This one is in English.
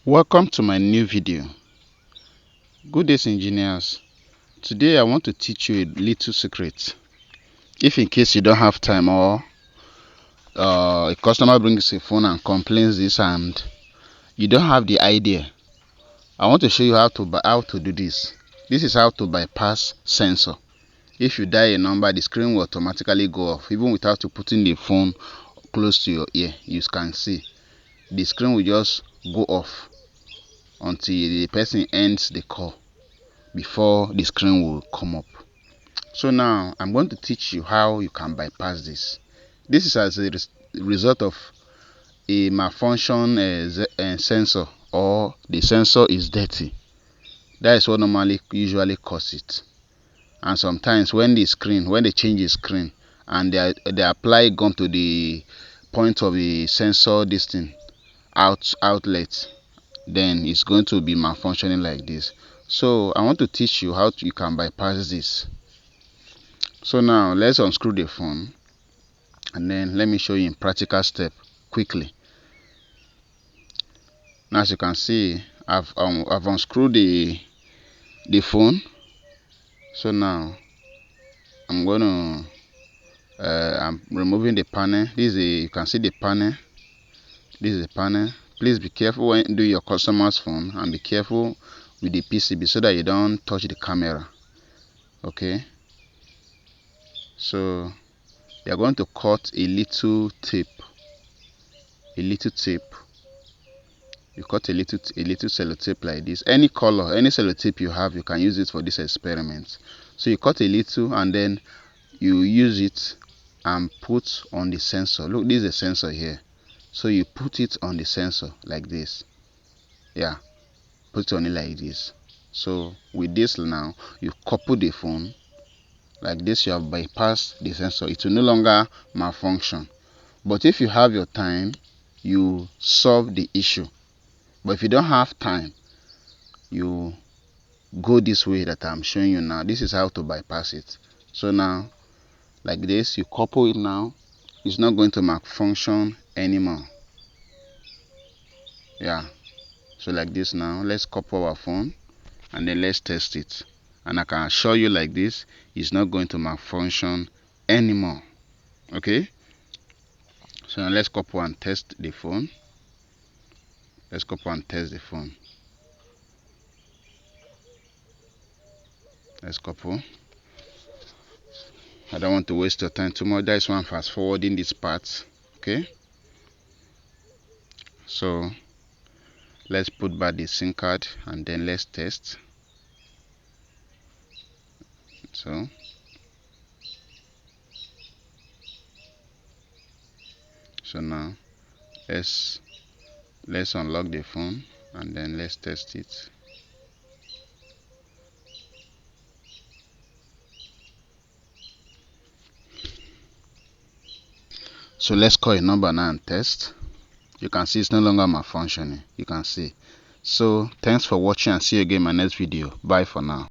Welcome to my new video. Good days, engineers. Today I want to teach you a little secret. If in case you don't have time, or a customer brings a phone and complains this and you don't have the idea, I want to show you how to do this. This is how to bypass sensor. If you dial a number, the screen will automatically go off even without you putting the phone close to your ear. You can see the screen will just go off until the person ends the call before the screen will come up. So now I'm going to teach you how you can bypass this. This is as a result of a malfunction sensor, or the sensor is dirty. That is what usually causes it. And sometimes when they change the screen and they apply gum to the point of the sensor outlet, then it's going to be malfunctioning like this. So I want to teach you how you can bypass this. So now let's unscrew the phone and then let me show you in practical step quickly. Now as you can see, I've unscrewed the phone. So now I'm removing the panel. You can see the panel. This is the panel. Please be careful when doing your customer's phone, and be careful with the PCB so that you don't touch the camera. Okay, so you are going to cut a little tape. You cut a little sellotape like this. Any color, any sellotape you have, you can use it for this experiment. So you cut a little and then you use it and put on the sensor. Look, this is a sensor here. So you put it on the sensor like this. Yeah, put it on it like this. So with this now, you couple the phone like this. You have bypassed the sensor. It will no longer malfunction. But if you have your time, you solve the issue. But if you don't have time, you go this way that I'm showing you now. This is how to bypass it. So now like this, you couple it now. It's not going to malfunction anymore. Yeah, so like this. Now let's couple our phone and then let's test it, and I can assure you like this, it's not going to malfunction anymore. Okay, so now let's couple and test the phone. Let's couple and test the phone. Let's couple. I don't want to waste your time too much. That is why I'm fast forwarding this part. Okay, so let's put back the SIM card and then let's test. So now let's unlock the phone and then let's test it. So let's call a number now and test. You can see it's no longer malfunctioning. You can see. So thanks for watching and see you again in my next video. Bye for now.